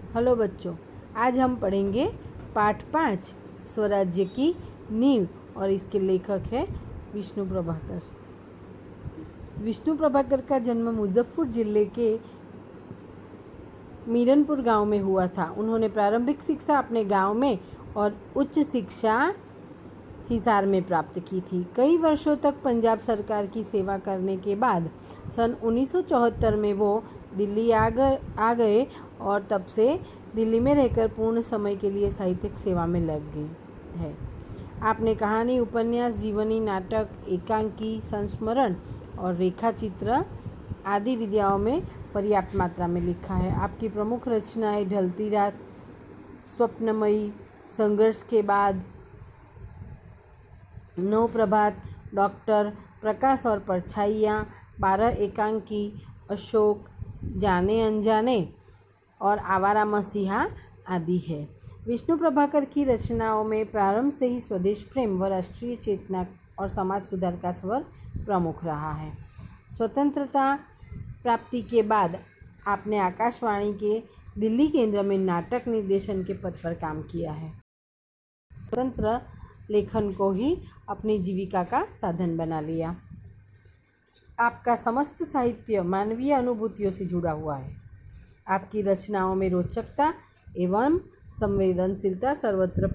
Hello बच्चों, आज हम पढ़ेंगे पाठ 5 स्वराज्य की नींव और इसके लेखक है विष्णु प्रभाकर। विष्णु प्रभाकर का जन्म मुजफ्फरपुर जिले के मीरनपुर गांव में हुआ था। उन्होंने प्रारंभिक शिक्षा अपने गांव में और उच्च शिक्षा हिसार में प्राप्त की थी। कई वर्षों तक पंजाब सरकार की सेवा करने के बाद सन 1974 में वो दिल्ली आ गए और तब से दिल्ली में रहकर पूर्ण समय के लिए साहित्यिक सेवा में लग गए हैं। आपने कहानी, उपन्यास, जीवनी, नाटक, एकांकी, संस्मरण और रेखाचित्र आदि विधाओं में पर्याप्त मात्रा में लिखा है। आपकी प्रमुख रचनाएं ढलती रात, स्वप्नमयी, संघर्ष के बाद, नौ प्रभात, डॉक्टर, प्रकाश और परछाइयाँ, 12 एकांकी, अशोक, जाने अनजाने और आवारा मसीहा आदि है। विष्णु प्रभाकर की रचनाओं में प्रारंभ से ही स्वदेश प्रेम व राष्ट्रीय चेतना और समाज सुधार का स्वर प्रमुख रहा है। स्वतंत्रता प्राप्ति के बाद आपने आकाशवाणी के दिल्ली केंद्र में नाटक निर्देशन के पद पर काम किया है। स्वतंत्र लेखन को ही अपनी जीविका का साधन बना लिया। आपका समस्त साहित्य मानवीय अनुभूतियों से जुड़ा हुआ है। आपकी रचनाओं में रोचकता एवं संवेदनशीलता सर्वत्र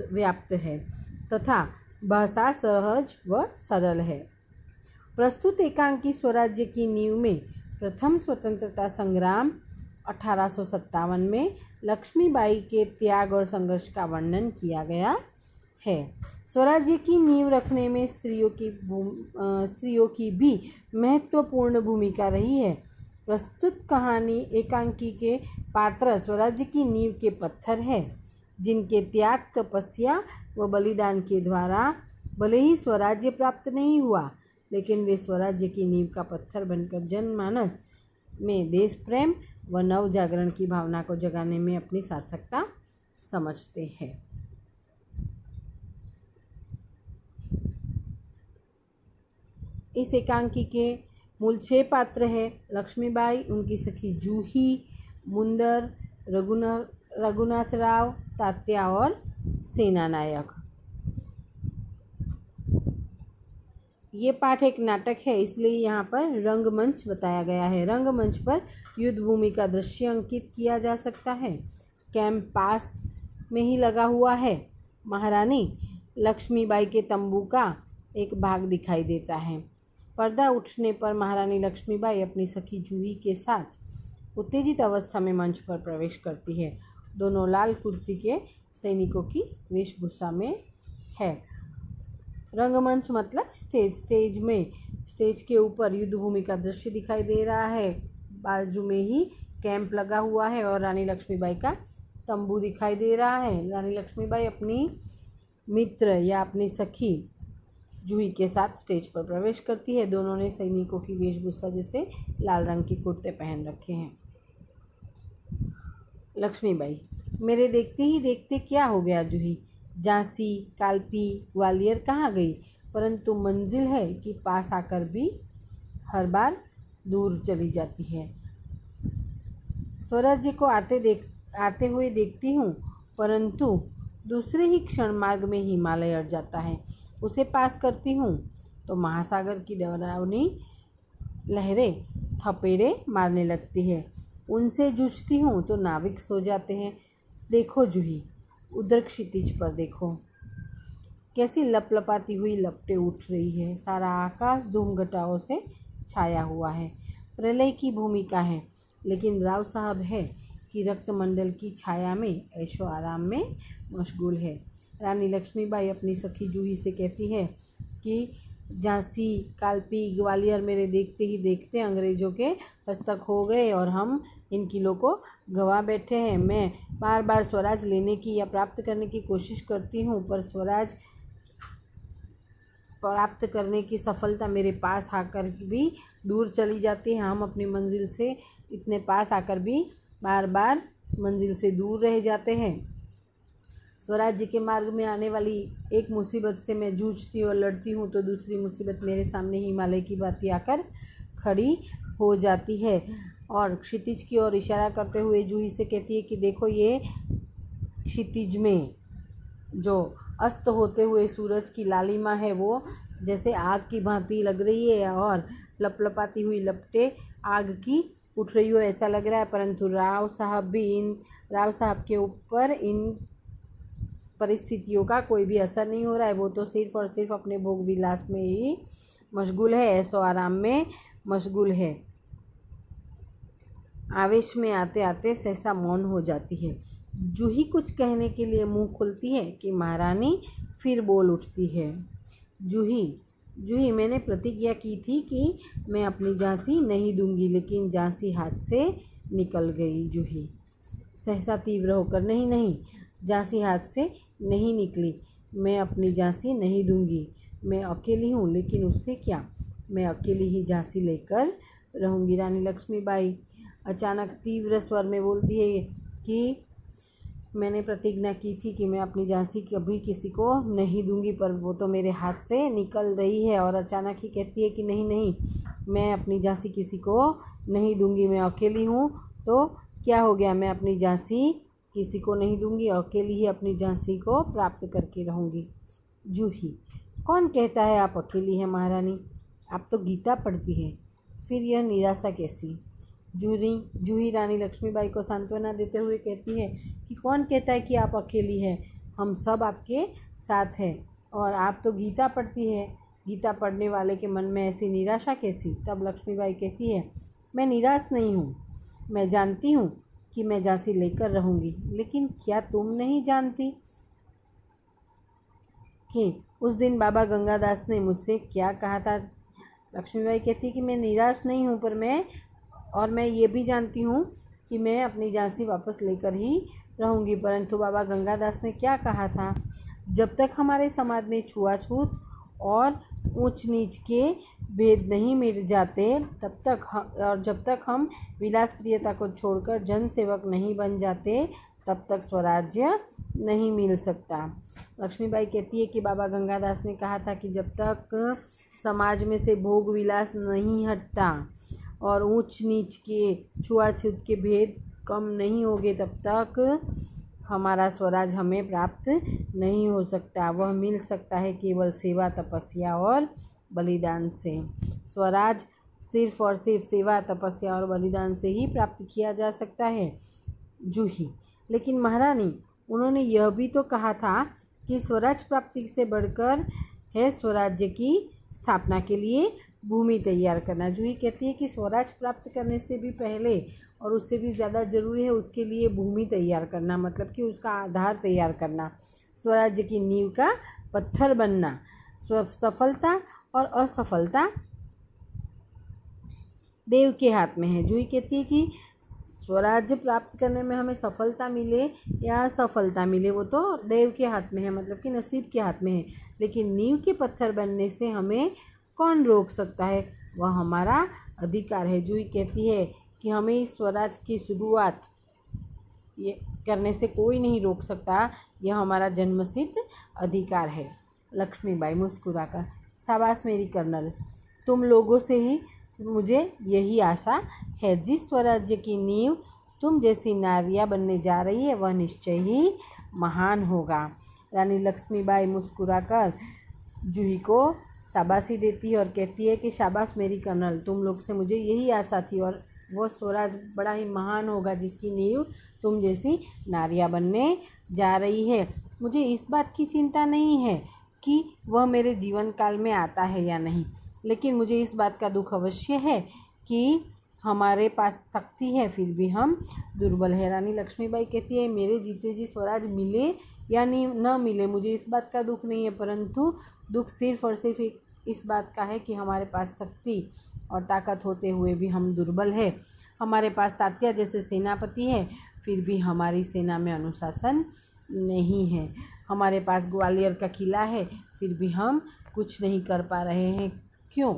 व्याप्त है तथा भाषा सहज व सरल है। प्रस्तुत एकांकी स्वराज्य की नींव में प्रथम स्वतंत्रता संग्राम 1857 में लक्ष्मीबाई के त्याग और संघर्ष का वर्णन किया गया है। स्वराज्य की नींव रखने में स्त्रियों की भी महत्वपूर्ण भूमिका रही है। प्रस्तुत कहानी एकांकी के पात्र स्वराज्य की नींव के पत्थर है, जिनके त्याग, तपस्या व बलिदान के द्वारा भले ही स्वराज्य प्राप्त नहीं हुआ, लेकिन वे स्वराज्य की नींव का पत्थर बनकर जनमानस में देश प्रेम व नव जागरण की भावना को जगाने में अपनी सार्थकता समझते हैं। इस एकांकी के मूल 6 पात्र हैं: लक्ष्मीबाई, उनकी सखी जूही, मुंदर, रघुनाथ राव, तात्या और सेनानायक। ये पाठ एक नाटक है, इसलिए यहाँ पर रंगमंच बताया गया है। रंगमंच पर युद्ध भूमि का दृश्य अंकित किया जा सकता है। कैंप पास में ही लगा हुआ है। महारानी लक्ष्मीबाई के तंबू का एक भाग दिखाई देता है। पर्दा उठने पर महारानी लक्ष्मीबाई अपनी सखी जूही के साथ उत्तेजित अवस्था में मंच पर प्रवेश करती है। दोनों लाल कुर्ती के सैनिकों की वेशभूषा में है। रंगमंच मतलब स्टेज के ऊपर युद्ध भूमि का दृश्य दिखाई दे रहा है। बाजू में ही कैंप लगा हुआ है और रानी लक्ष्मीबाई का तंबू दिखाई दे रहा है। रानी लक्ष्मीबाई अपनी मित्र या अपनी सखी जूही के साथ स्टेज पर प्रवेश करती है। दोनों ने सैनिकों की वेशभूषा जैसे लाल रंग के कुर्ते पहन रखे हैं। लक्ष्मीबाई: मेरे देखते ही देखते क्या हो गया जूही? झांसी, कालपी, ग्वालियर कहाँ गई? परंतु मंजिल है कि पास आकर भी हर बार दूर चली जाती है। स्वराज्य को आते हुए देखती हूँ, परंतु दूसरे ही क्षण मार्ग में हिमालय अड़ जाता है। उसे पास करती हूँ तो महासागर की डरावनी लहरें थपेड़े मारने लगती है। उनसे जूझती हूँ तो नाविक सो जाते हैं। देखो जूही, उधर क्षितिज पर देखो, कैसी लपलपाती हुई लपटें उठ रही है। सारा आकाश धूमघटाओं से छाया हुआ है। प्रलय की भूमिका है, लेकिन राव साहब है कि रक्तमंडल की छाया में ऐशो आराम में मशगूल है। रानी लक्ष्मीबाई अपनी सखी जूही से कहती है कि झांसी, कालपी, ग्वालियर मेरे देखते ही देखते अंग्रेज़ों के हस्तक हो गए और हम इन किलों को गंवा बैठे हैं। मैं बार बार स्वराज लेने की या प्राप्त करने की कोशिश करती हूँ, पर स्वराज प्राप्त करने की सफलता मेरे पास आकर भी दूर चली जाती है। हम अपनी मंजिल से इतने पास आकर भी बार बार मंजिल से दूर रह जाते हैं। स्वराज्य के मार्ग में आने वाली एक मुसीबत से मैं जूझती और लड़ती हूँ तो दूसरी मुसीबत मेरे सामने हिमालय की भांति आकर खड़ी हो जाती है और क्षितिज की ओर इशारा करते हुए जूही से कहती है कि देखो ये क्षितिज में जो अस्त होते हुए सूरज की लालिमा है वो जैसे आग की भांति लग रही है और लपलपाती हुई लपटें आग की उठ रही हो ऐसा लग रहा है। परंतु राव साहब के ऊपर इन परिस्थितियों का कोई भी असर नहीं हो रहा है। वो तो सिर्फ और सिर्फ अपने भोग विलास में ही मशगूल है, ऐशो आराम में मशगूल है। आवेश में आते आते सहसा मौन हो जाती है। जूही कुछ कहने के लिए मुंह खोलती है कि महारानी फिर बोल उठती है। जूही मैंने प्रतिज्ञा की थी कि मैं अपनी झांसी नहीं दूंगी, लेकिन झांसी हाथ से निकल गई। जूही सहसा तीव्र होकर नहीं, झांसी हाथ से नहीं निकली। मैं अपनी झांसी नहीं दूंगी। मैं अकेली हूँ, लेकिन उससे क्या, मैं अकेली ही झांसी लेकर रहूँगी। रानी लक्ष्मीबाई अचानक तीव्र स्वर में बोलती है कि मैंने प्रतिज्ञा की थी कि मैं अपनी झांसी कभी किसी को नहीं दूंगी, पर वो तो मेरे हाथ से निकल रही है। और अचानक ही कहती है कि नहीं, मैं अपनी झांसी किसी को नहीं दूंगी। मैं अकेली हूँ तो क्या हो गया, मैं अपनी झांसी किसी को नहीं दूंगी, अकेली ही अपनी झांसी को प्राप्त करके रहूँगी। जूही कौन कहता है आप अकेली हैं महारानी, आप तो गीता पढ़ती हैं, फिर यह निराशा कैसी। जूही रानी लक्ष्मीबाई को सांत्वना देते हुए कहती है कि कौन कहता है कि आप अकेली हैं, हम सब आपके साथ हैं। और आप तो गीता पढ़ती है, गीता पढ़ने वाले के मन में ऐसी निराशा कैसी। तब लक्ष्मीबाई कहती है मैं निराश नहीं हूँ, मैं जानती हूँ कि मैं झांसी लेकर रहूँगी, लेकिन क्या तुम नहीं जानती कि उस दिन बाबा गंगादास ने मुझसे क्या कहा था। लक्ष्मीबाई कहती है कि मैं निराश नहीं हूँ, पर मैं ये भी जानती हूँ कि मैं अपनी झांसी वापस लेकर ही रहूँगी। परंतु बाबा गंगादास ने क्या कहा था, जब तक हमारे समाज में छुआछूत और ऊंच नीच के भेद नहीं मिट जाते तब तक और जब तक हम विलास प्रियता को छोड़कर जन सेवक नहीं बन जाते तब तक स्वराज्य नहीं मिल सकता। लक्ष्मीबाई कहती है कि बाबा गंगादास ने कहा था कि जब तक समाज में से भोग विलास नहीं हटता और ऊंच नीच के छुआछूत के भेद कम नहीं होंगे तब तक हमारा स्वराज हमें प्राप्त नहीं हो सकता। वह मिल सकता है केवल सेवा, तपस्या और बलिदान से। स्वराज सिर्फ और सिर्फ सेवा, तपस्या और बलिदान से ही प्राप्त किया जा सकता है। जूही लेकिन महारानी, उन्होंने यह भी तो कहा था कि स्वराज प्राप्ति से बढ़कर है स्वराज्य की स्थापना के लिए भूमि तैयार करना। जूही कहती है कि स्वराज प्राप्त करने से भी पहले और उससे भी ज़्यादा ज़रूरी है उसके लिए भूमि तैयार करना, मतलब कि उसका आधार तैयार करना, स्वराज्य की नींव का पत्थर बनना। सफलता और असफलता देव के हाथ में है। जूही कहती है कि स्वराज्य प्राप्त करने में हमें सफलता मिले या असफलता मिले वो तो देव के हाथ में है, मतलब कि नसीब के हाथ में है, लेकिन नींव के पत्थर बनने से हमें कौन रोक सकता है, वह हमारा अधिकार है। जूही कहती है कि हमें इस स्वराज की शुरुआत ये करने से कोई नहीं रोक सकता, यह हमारा जन्मसिद्ध अधिकार है। लक्ष्मीबाई मुस्कुराकर, शाबाश मेरी कर्नल, तुम लोगों से ही मुझे यही आशा है। जिस स्वराज्य की नींव तुम जैसी नारियाँ बनने जा रही है वह निश्चय ही महान होगा। रानी लक्ष्मीबाई मुस्कुराकर जूही को शाबाशी देती है और कहती है कि शाबाश मेरी कर्नल, तुम लोग से मुझे यही आशा थी और वह स्वराज बड़ा ही महान होगा जिसकी नींव तुम जैसी नारियाँ बनने जा रही है। मुझे इस बात की चिंता नहीं है कि वह मेरे जीवन काल में आता है या नहीं, लेकिन मुझे इस बात का दुख अवश्य है कि हमारे पास शक्ति है फिर भी हम दुर्बल है। रानी लक्ष्मीबाई कहती है मेरे जीते जी स्वराज मिले या न मिले मुझे इस बात का दुख नहीं है, परंतु दुख सिर्फ और सिर्फ इस बात का है कि हमारे पास शक्ति और ताकत होते हुए भी हम दुर्बल है। हमारे पास तात्या जैसे सेनापति है फिर भी हमारी सेना में अनुशासन नहीं है। हमारे पास ग्वालियर का किला है फिर भी हम कुछ नहीं कर पा रहे हैं। क्यों?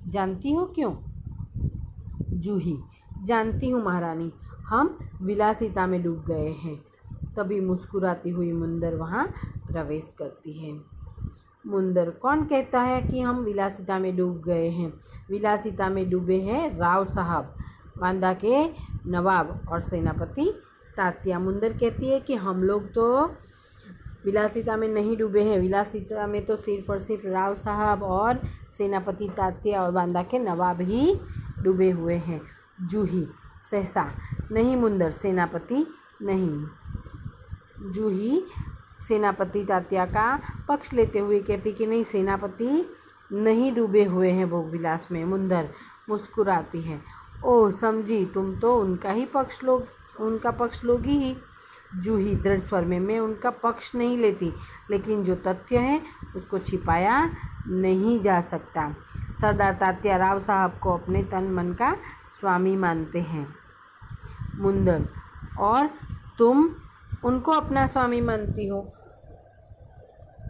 जानती हो क्यों? जूही, जानती हूँ महारानी, हम विलासिता में डूब गए हैं। तभी मुस्कुराती हुई मुंदर वहाँ प्रवेश करती है। मुंदर, कौन कहता है कि हम विलासिता में डूब गए हैं? विलासिता में डूबे हैं राव साहब। बांदा के नवाब और सेनापति तात्या। मुंदर कहती है कि हम लोग तो विलासिता में नहीं डूबे हैं, विलासिता में तो सिर्फ और सिर्फ राव साहब और सेनापति तात्या और बांदा के नवाब ही डूबे हुए हैं। जूही सहसा, नहीं मुंदर, सेनापति नहीं। जूही सेनापति तात्या का पक्ष लेते हुए कहती कि नहीं, सेनापति नहीं डूबे हुए हैं भोग विलास में। मुंदर मुस्कुराती है, ओह समझी, तुम तो उनका पक्ष लोगी ही। जूही दृढ़ स्वर में, मैं उनका पक्ष नहीं लेती, लेकिन जो तथ्य है उसको छिपाया नहीं जा सकता। सरदार तात्या राव साहब को अपने तन मन का स्वामी मानते हैं। मुंदर, और तुम उनको अपना स्वामी मानती हो।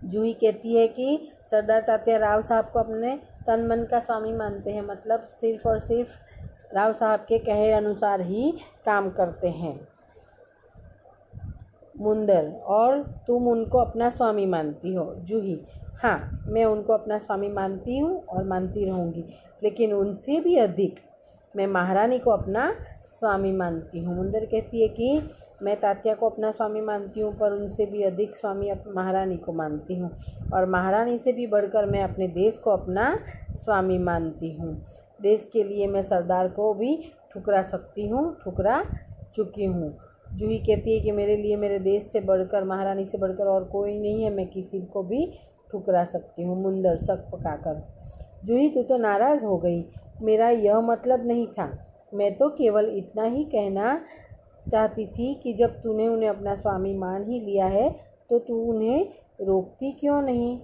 जूही कहती है कि सरदार तात्या राव साहब को अपने तन मन का स्वामी मानते हैं, मतलब सिर्फ और सिर्फ राव साहब के कहे अनुसार ही काम करते हैं। मुंदर, और तुम उनको अपना स्वामी मानती हो। जूही, हाँ, मैं उनको अपना स्वामी मानती हूँ और मानती रहूँगी, लेकिन उनसे भी अधिक मैं महारानी को अपना स्वामी मानती हूँ। मुंदर कहती है कि मैं तात्या को अपना स्वामी मानती हूँ, पर उनसे भी अधिक स्वामी महारानी को मानती हूँ, और महारानी से भी बढ़कर मैं अपने देश को अपना स्वामी मानती हूँ। देश के लिए मैं सरदार को भी ठुकरा सकती हूँ, ठुकरा चुकी हूँ। जूही कहती है कि मेरे लिए मेरे देश से बढ़कर, महारानी से बढ़कर और कोई नहीं है, मैं किसी को भी ठुकरा सकती हूँ। मुंदर शक पकाकर, जूही तू तो नाराज़ हो गई, मेरा यह मतलब नहीं था, मैं तो केवल इतना ही कहना चाहती थी कि जब तूने उन्हें अपना स्वामी मान ही लिया है तो तू उन्हें रोकती क्यों नहीं।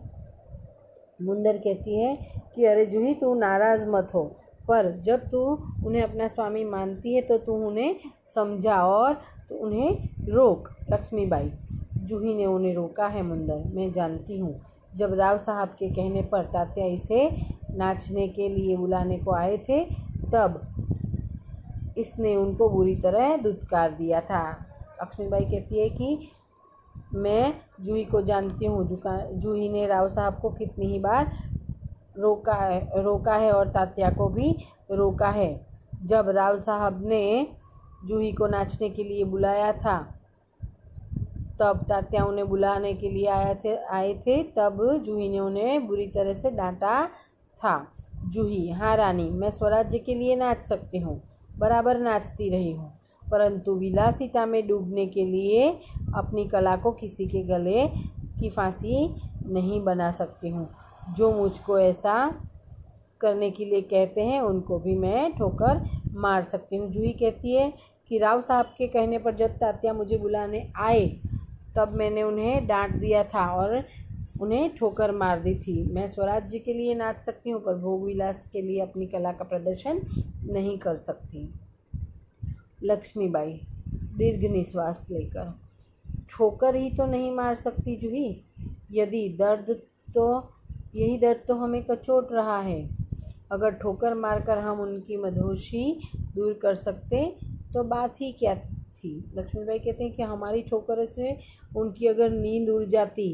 मुंदर कहती है कि अरे जूही तू नाराज़ मत हो, पर जब तू उन्हें अपना स्वामी मानती है तो तू उन्हें समझा और तो उन्हें रोक। लक्ष्मीबाई, जूही ने उन्हें रोका है मुंदर, मैं जानती हूँ। जब राव साहब के कहने पर तात्या इसे नाचने के लिए बुलाने को आए थे, तब इसने उनको बुरी तरह धुतकार दिया था। लक्ष्मीबाई कहती है कि मैं जूही को जानती हूँ, जूही ने राव साहब को कितनी ही बार रोका है और तात्या को भी रोका है। जब राव साहब ने जूही को नाचने के लिए बुलाया था, तब तात्या उन्हें बुलाने के लिए आए थे, तब जूही ने उन्हें बुरी तरह से डांटा था। जूही, हाँ रानी, मैं स्वराज्य के लिए नाच सकती हूँ, बराबर नाचती रही हूँ, परंतु विलासिता में डूबने के लिए अपनी कला को किसी के गले की फांसी नहीं बना सकती हूँ। जो मुझको ऐसा करने के लिए कहते हैं उनको भी मैं ठोकर मार सकती हूँ। जूही कहती है कि राव साहब के कहने पर जब तात्या मुझे बुलाने आए तब मैंने उन्हें डांट दिया था और उन्हें ठोकर मार दी थी। मैं स्वराज्य के लिए नाच सकती हूँ, पर भोग विलास के लिए अपनी कला का प्रदर्शन नहीं कर सकती। लक्ष्मीबाई दीर्घ निश्वास लेकर, ठोकर ही तो नहीं मार सकती जूही, यही दर्द तो हमें कचोट रहा है। अगर ठोकर मारकर हम उनकी मदहोशी दूर कर सकते तो बात ही क्या थी। लक्ष्मीबाई कहते हैं कि हमारी ठोकर से उनकी अगर नींद उड़ जाती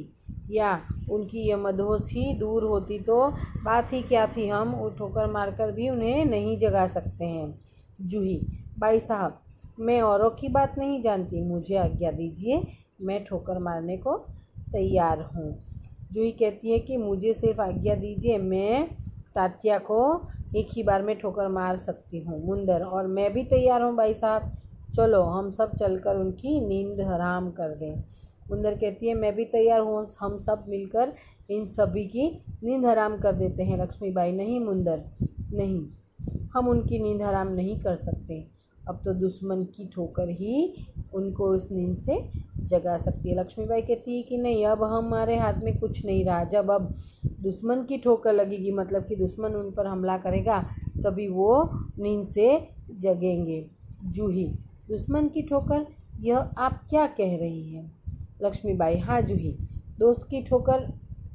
या उनकी यह मदहोशी दूर होती तो बात ही क्या थी, हम ठोकर मारकर भी उन्हें नहीं जगा सकते हैं। जूही, भाई साहब, मैं औरों की बात नहीं जानती, मुझे आज्ञा दीजिए, मैं ठोकर मारने को तैयार हूँ। जूही कहती है कि मुझे सिर्फ आज्ञा दीजिए, मैं तात्या को एक ही बार में ठोकर मार सकती हूँ। मुंदर, और मैं भी तैयार हूँ भाई साहब, चलो हम सब चलकर उनकी नींद हराम कर दें। मुंदर कहती है मैं भी तैयार हूँ, हम सब मिलकर इन सभी की नींद हराम कर देते हैं। लक्ष्मीबाई, नहीं मुंदर, नहीं, हम उनकी नींद हराम नहीं कर सकते, अब तो दुश्मन की ठोकर ही उनको उस नींद से जगा सकती है। लक्ष्मीबाई कहती है कि नहीं, अब हमारे हाथ में कुछ नहीं रहा, जब अब दुश्मन की ठोकर लगेगी, मतलब कि दुश्मन उन पर हमला करेगा, तभी वो नींद से जगेंगे। जूही, दुश्मन की ठोकर, यह आप क्या कह रही हैं। लक्ष्मीबाई, हाँ जूही, दोस्त की ठोकर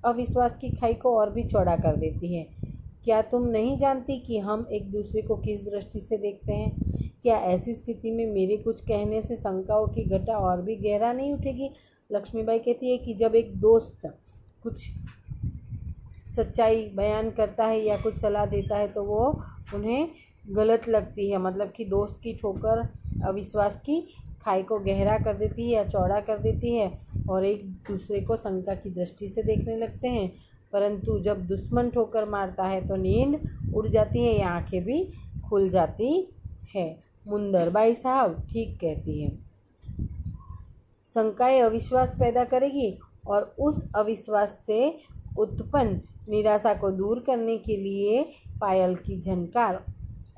अविश्वास की खाई को और भी चौड़ा कर देती है। क्या तुम नहीं जानती कि हम एक दूसरे को किस दृष्टि से देखते हैं। क्या ऐसी स्थिति में मेरे कुछ कहने से शंकाओं की घटा और भी गहरा नहीं उठेगी। लक्ष्मीबाई कहती है कि जब एक दोस्त कुछ सच्चाई बयान करता है या कुछ सलाह देता है तो वो उन्हें गलत लगती है, मतलब कि दोस्त की ठोकर अविश्वास की खाई को गहरा कर देती है या चौड़ा कर देती है और एक दूसरे को शंका की दृष्टि से देखने लगते हैं। परंतु जब दुश्मन ठोकर मारता है तो नींद उड़ जाती है या आंखें भी खुल जाती है। मुंदर, भाई साहब ठीक कहती है। शंकाएं अविश्वास पैदा करेगी और उस अविश्वास से उत्पन्न निराशा को दूर करने के लिए पायल की झनकार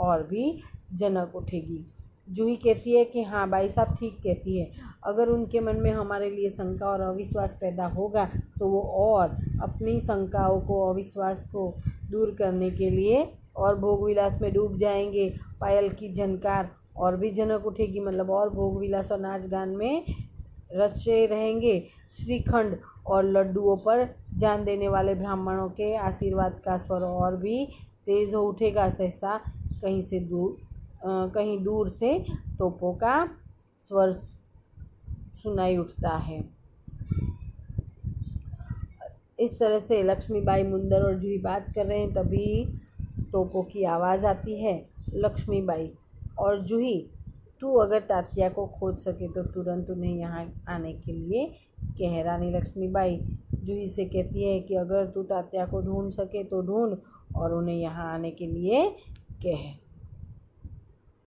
और भी जनक उठेगी। जूही कहती है कि हाँ भाई साहब ठीक कहती है। अगर उनके मन में हमारे लिए शंका और अविश्वास पैदा होगा तो वो और अपनी शंकाओं को, अविश्वास को दूर करने के लिए और भोग विलास में डूब जाएंगे। पायल की झनकार और भी जनक उठेगी, मतलब और भोग विलास और नाच गान में रचे रहेंगे। श्रीखंड और लड्डुओं पर जान देने वाले ब्राह्मणों के आशीर्वाद का स्वर और भी तेज हो उठेगा। सहसा कहीं दूर से तोपों का स्वर सुनाई उठता है। इस तरह से लक्ष्मीबाई, मुंदर और जूही बात कर रहे हैं, तभी तोपों की आवाज़ आती है। लक्ष्मीबाई और जूही, तू अगर तात्या को खोज सके तो तुरंत उन्हें यहाँ आने के लिए कह। रानी लक्ष्मीबाई जूही से कहती है कि अगर तू तात्या को ढूंढ सके तो ढूंढ और उन्हें यहाँ आने के लिए कह।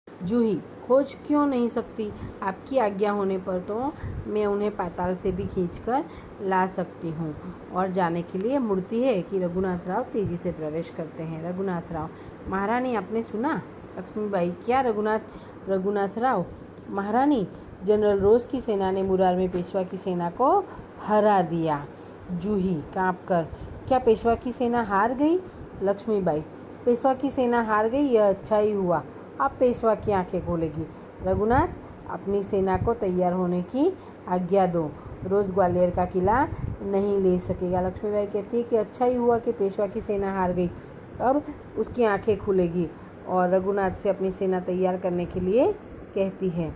जूही, खोज क्यों नहीं सकती? आपकी आज्ञा होने पर तो मैं उन्हें पाताल से भी खींचकर ला सकती हूँ। और जाने के लिए मुड़ती है कि रघुनाथ राव तेजी से प्रवेश करते हैं। रघुनाथ राव, महारानी आपने सुना? लक्ष्मीबाई, क्या रघुनाथ राव? महारानी, जनरल रोज की सेना ने मुरार में पेशवा की सेना को हरा दिया। जूही कांपकर, क्या पेशवा की सेना हार गई? लक्ष्मीबाई, पेशवा की सेना हार गई, यह अच्छा ही हुआ। अब पेशवा की आंखें खोलेगी। रघुनाथ, अपनी सेना को तैयार होने की आज्ञा दो। रोज ग्वालियर का किला नहीं ले सकेगा। लक्ष्मीबाई कहती है कि अच्छा ही हुआ कि पेशवा की सेना हार गई, अब उसकी आंखें खुलेगी और रघुनाथ से अपनी सेना तैयार करने के लिए कहती है।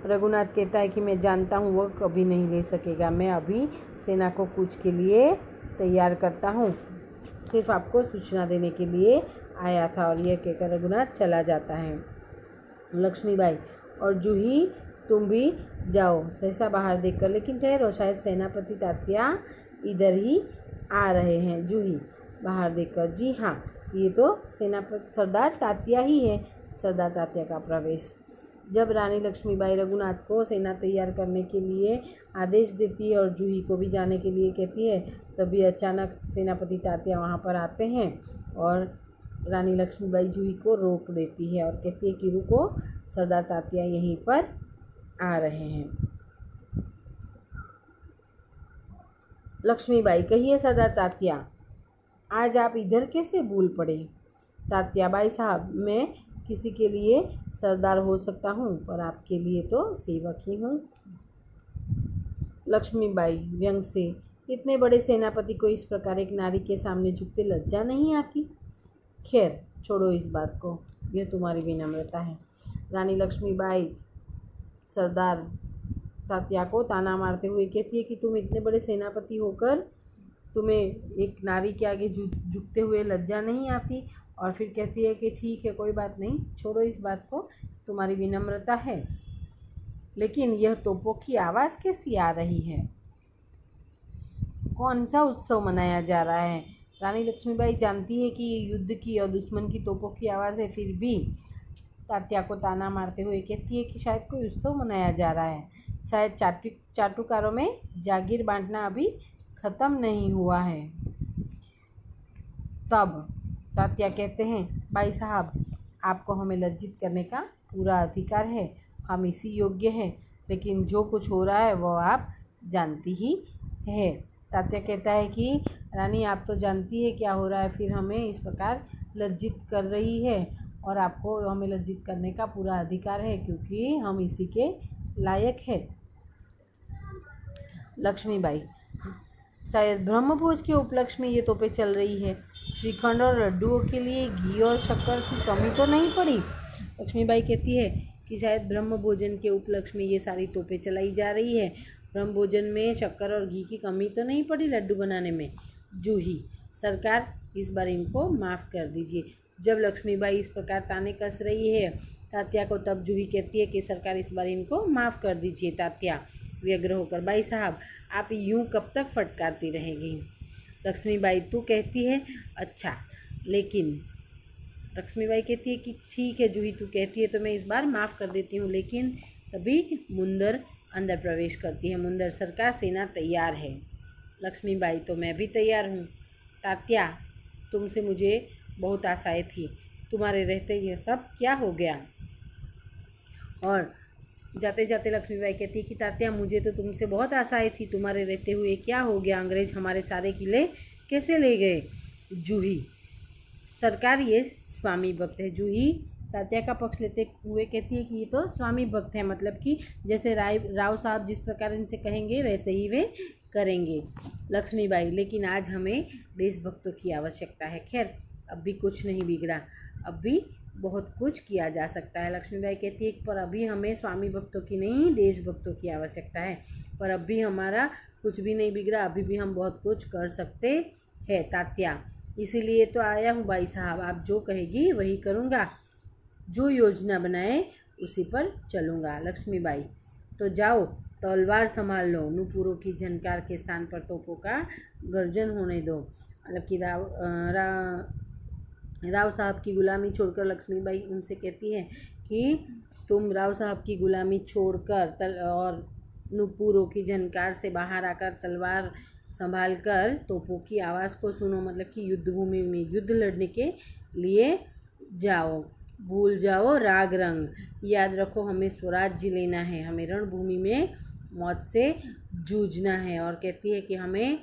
रघुनाथ कहता है कि मैं जानता हूँ वह कभी नहीं ले सकेगा, मैं अभी सेना को कूच के लिए तैयार करता हूँ, सिर्फ आपको सूचना देने के लिए आया था। और यह कहकर रघुनाथ चला जाता है। लक्ष्मीबाई और जूही, तुम भी जाओ सहसा बाहर देखकर, लेकिन ठहरो, शायद सेनापति तात्या इधर ही आ रहे हैं। जूही बाहर देखकर, जी हाँ, ये तो सेनापति सरदार तात्या ही है। सरदार तात्या का प्रवेश। जब रानी लक्ष्मीबाई रघुनाथ को सेना तैयार करने के लिए आदेश देती है और जूही को भी जाने के लिए कहती है, तभी अचानक सेनापति तात्या वहाँ पर आते हैं और रानी लक्ष्मीबाई जूही को रोक देती है और कहती है कि रुको, सरदार तात्या यहीं पर आ रहे हैं। लक्ष्मीबाई, कहिए सरदार तात्या, आज आप इधर कैसे भूल पड़े? तात्या, भाई साहब, मैं किसी के लिए सरदार हो सकता हूँ पर आपके लिए तो सेवक ही हूँ। लक्ष्मीबाई व्यंग से, इतने बड़े सेनापति को इस प्रकार एक नारी के सामने झुकते लज्जा नहीं आती? खैर छोड़ो इस बात को, यह तुम्हारी विनम्रता है। रानी लक्ष्मीबाई सरदार तात्या को ताना मारते हुए कहती है कि तुम इतने बड़े सेनापति होकर तुम्हें एक नारी के आगे झुकते हुए लज्जा नहीं आती? और फिर कहती है कि ठीक है, कोई बात नहीं, छोड़ो इस बात को, तुम्हारी विनम्रता है। लेकिन यह तोपों की आवाज़ कैसी आ रही है? कौन सा उत्सव मनाया जा रहा है? रानी लक्ष्मीबाई जानती है कि ये युद्ध की और दुश्मन की तोपों की आवाज़ है, फिर भी तात्या को ताना मारते हुए कहती है कि शायद कोई उत्सव मनाया जा रहा है, शायद चाटुकारों में जागीर बांटना अभी ख़त्म नहीं हुआ है। तब तात्या कहते हैं, भाई साहब, आपको हमें लज्जित करने का पूरा अधिकार है, हम इसी योग्य हैं, लेकिन जो कुछ हो रहा है वो आप जानती ही है। तात्या कहता है कि रानी, आप तो जानती है क्या हो रहा है, फिर हमें इस प्रकार लज्जित कर रही है, और आपको हमें लज्जित करने का पूरा अधिकार है क्योंकि हम इसी के लायक है। लक्ष्मीबाई, शायद ब्रह्मभोज के उपलक्ष्य में ये तोपें चल रही है। श्रीखंड और लड्डुओं के लिए घी और शक्कर की कमी तो नहीं पड़ी? लक्ष्मीबाई कहती है कि शायद ब्रह्म भोजन के उपलक्ष्य में ये सारी तोपें चलाई जा रही है। ब्रह्म भोजन में शक्कर और घी की कमी तो नहीं पड़ी लड्डू बनाने में? जूही, सरकार, इस बार इनको माफ़ कर दीजिए, जब लक्ष्मीबाई इस प्रकार ताने कस रही है तात्या को, तब जूही कहती है कि सरकार इस बार इनको माफ़ कर दीजिए। तात्या व्यग्र होकर, भाई साहब आप यूं कब तक फटकारती रहेंगी? लक्ष्मीबाई, तू कहती है अच्छा, लेकिन लक्ष्मीबाई कहती है कि ठीक है जूही, तू कहती है तो मैं इस बार माफ़ कर देती हूँ। लेकिन तभी मुंदर अंदर प्रवेश करती है। मुंदर, सरकार सेना तैयार है। लक्ष्मीबाई, तो मैं भी तैयार हूँ। तात्या, तुमसे मुझे बहुत आशाएं थी, तुम्हारे रहते ये सब क्या हो गया? और जाते जाते लक्ष्मीबाई कहती है कि तात्या, मुझे तो तुमसे बहुत आशाएं थी, तुम्हारे रहते हुए क्या हो गया? अंग्रेज हमारे सारे किले कैसे ले गए? जूही, सरकार ये स्वामी भक्त है। जूही तात्या का पक्ष लेते हुए कहती है कि ये तो स्वामी भक्त है, मतलब कि जैसे राव साहब जिस प्रकार इनसे कहेंगे वैसे ही वे करेंगे। लक्ष्मीबाई, लेकिन आज हमें देशभक्तों की आवश्यकता है। खैर, अब भी कुछ नहीं बिगड़ा, अब भी बहुत कुछ किया जा सकता है। लक्ष्मीबाई कहती है पर अभी हमें स्वामी भक्तों की नहीं, देशभक्तों की आवश्यकता है। पर अब भी हमारा कुछ भी नहीं बिगड़ा, अभी भी हम बहुत कुछ कर सकते हैं। तात्या, इसीलिए तो आया हूँ भाई साहब, आप जो कहेगी वही करूँगा, जो योजना बनाए उसी पर चलूँगा। लक्ष्मीबाई, तो जाओ तलवार संभाल लो, नूपुरों की झनकार के स्थान पर तोपों का गर्जन होने दो। मतलब कि राव साहब की गुलामी छोड़कर लक्ष्मीबाई उनसे कहती है कि तुम राव साहब की गुलामी छोड़कर और नूपुरों की झनकार से बाहर आकर तलवार संभाल कर तोपों की आवाज़ को सुनो। मतलब कि युद्ध भूमि में युद्ध लड़ने के लिए जाओ, भूल जाओ राग रंग, याद रखो हमें स्वराज्य लेना है, हमें रणभूमि में मौत से जूझना है। और कहती है कि हमें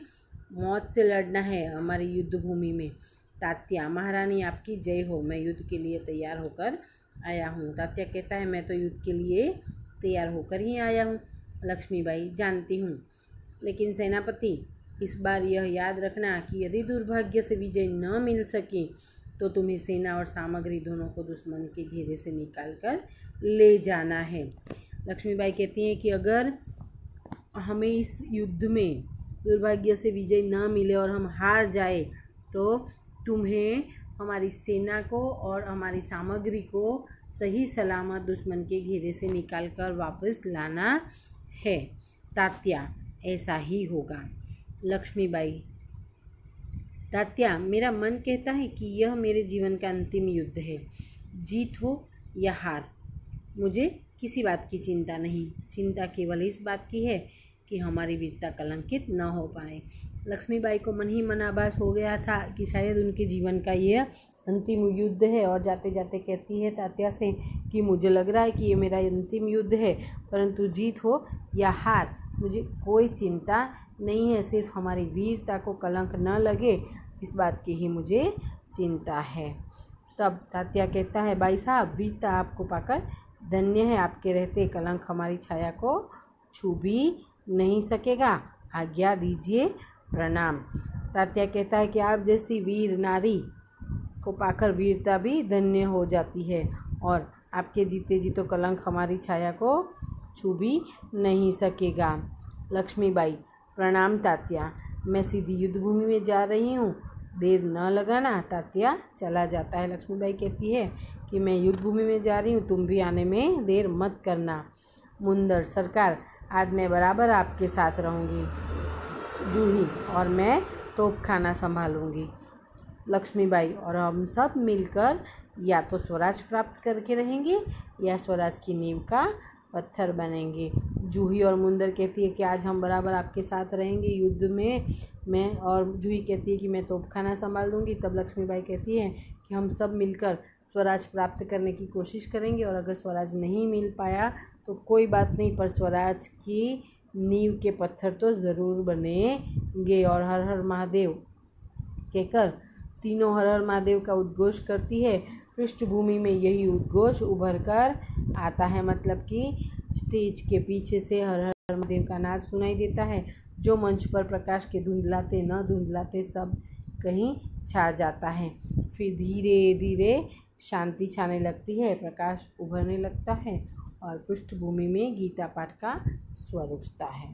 मौत से लड़ना है हमारी युद्ध भूमि में। तात्या, महारानी आपकी जय हो, मैं युद्ध के लिए तैयार होकर आया हूँ। तात्या कहता है मैं तो युद्ध के लिए तैयार होकर ही आया हूँ। लक्ष्मीबाई, जानती हूँ, लेकिन सेनापति इस बार यह याद रखना कि यदि दुर्भाग्य से विजय न मिल सके तो तुम्हें सेना और सामग्री दोनों को दुश्मन के घेरे से निकाल कर ले जाना है। लक्ष्मीबाई कहती हैं कि अगर हमें इस युद्ध में दुर्भाग्य से विजय न मिले और हम हार जाए तो तुम्हें हमारी सेना को और हमारी सामग्री को सही सलामत दुश्मन के घेरे से निकाल कर वापस लाना है। तात्या, ऐसा ही होगा। लक्ष्मीबाई, तात्या, मेरा मन कहता है कि यह मेरे जीवन का अंतिम युद्ध है, जीत हो या हार, मुझे किसी बात की चिंता नहीं। चिंता केवल इस बात की है कि हमारी वीरता कलंकित न हो पाए। लक्ष्मीबाई को मन ही मन आभास हो गया था कि शायद उनके जीवन का यह अंतिम युद्ध है, और जाते जाते कहती है तात्या से कि मुझे लग रहा है कि ये मेरा अंतिम युद्ध है, परंतु जीत हो या हार मुझे कोई चिंता नहीं है, सिर्फ हमारी वीरता को कलंक न लगे इस बात की ही मुझे चिंता है। तब तात्या कहता है भाई साहब, वीरता आपको पाकर धन्य है, आपके रहते कलंक हमारी छाया को छू भी नहीं सकेगा, आज्ञा दीजिए, प्रणाम। तात्या कहता है कि आप जैसी वीर नारी को पाकर वीरता भी धन्य हो जाती है, और आपके जीते जी तो कलंक हमारी छाया को छू भी नहीं सकेगा। लक्ष्मीबाई, प्रणाम तात्या, मैं सीधी युद्ध भूमि में जा रही हूँ, देर न लगाना। तात्या चला जाता है। लक्ष्मीबाई कहती है कि मैं युद्ध भूमि में जा रही हूँ, तुम भी आने में देर मत करना। मुंदर, सरकार आज मैं बराबर आपके साथ रहूँगी। जूही, और मैं तोपखाना संभालूंगी। लक्ष्मीबाई, और हम सब मिलकर या तो स्वराज प्राप्त करके रहेंगे या स्वराज की नींव का पत्थर बनेंगे। जूही और मुंदर कहती है कि आज हम बराबर आपके साथ रहेंगे युद्ध में, मैं, और जूही कहती है कि मैं तोपखाना संभाल दूंगी। तब लक्ष्मीबाई कहती है कि हम सब मिलकर स्वराज प्राप्त करने की कोशिश करेंगे, और अगर स्वराज नहीं मिल पाया तो कोई बात नहीं, पर स्वराज की नींव के पत्थर तो ज़रूर बनेंगे। और हर हर महादेव कहकर तीनों हर हर महादेव का उद्घोष करती है। पृष्ठभूमि में यही उद्घोष उभर कर आता है, मतलब कि स्टेज के पीछे से हर हर महादेव का नाद सुनाई देता है, जो मंच पर प्रकाश के धुंधलाते न धुंधलाते सब कहीं छा जाता है। फिर धीरे धीरे शांति छाने लगती है, प्रकाश उभरने लगता है और पृष्ठभूमि में गीता पाठ का स्वर उठता है।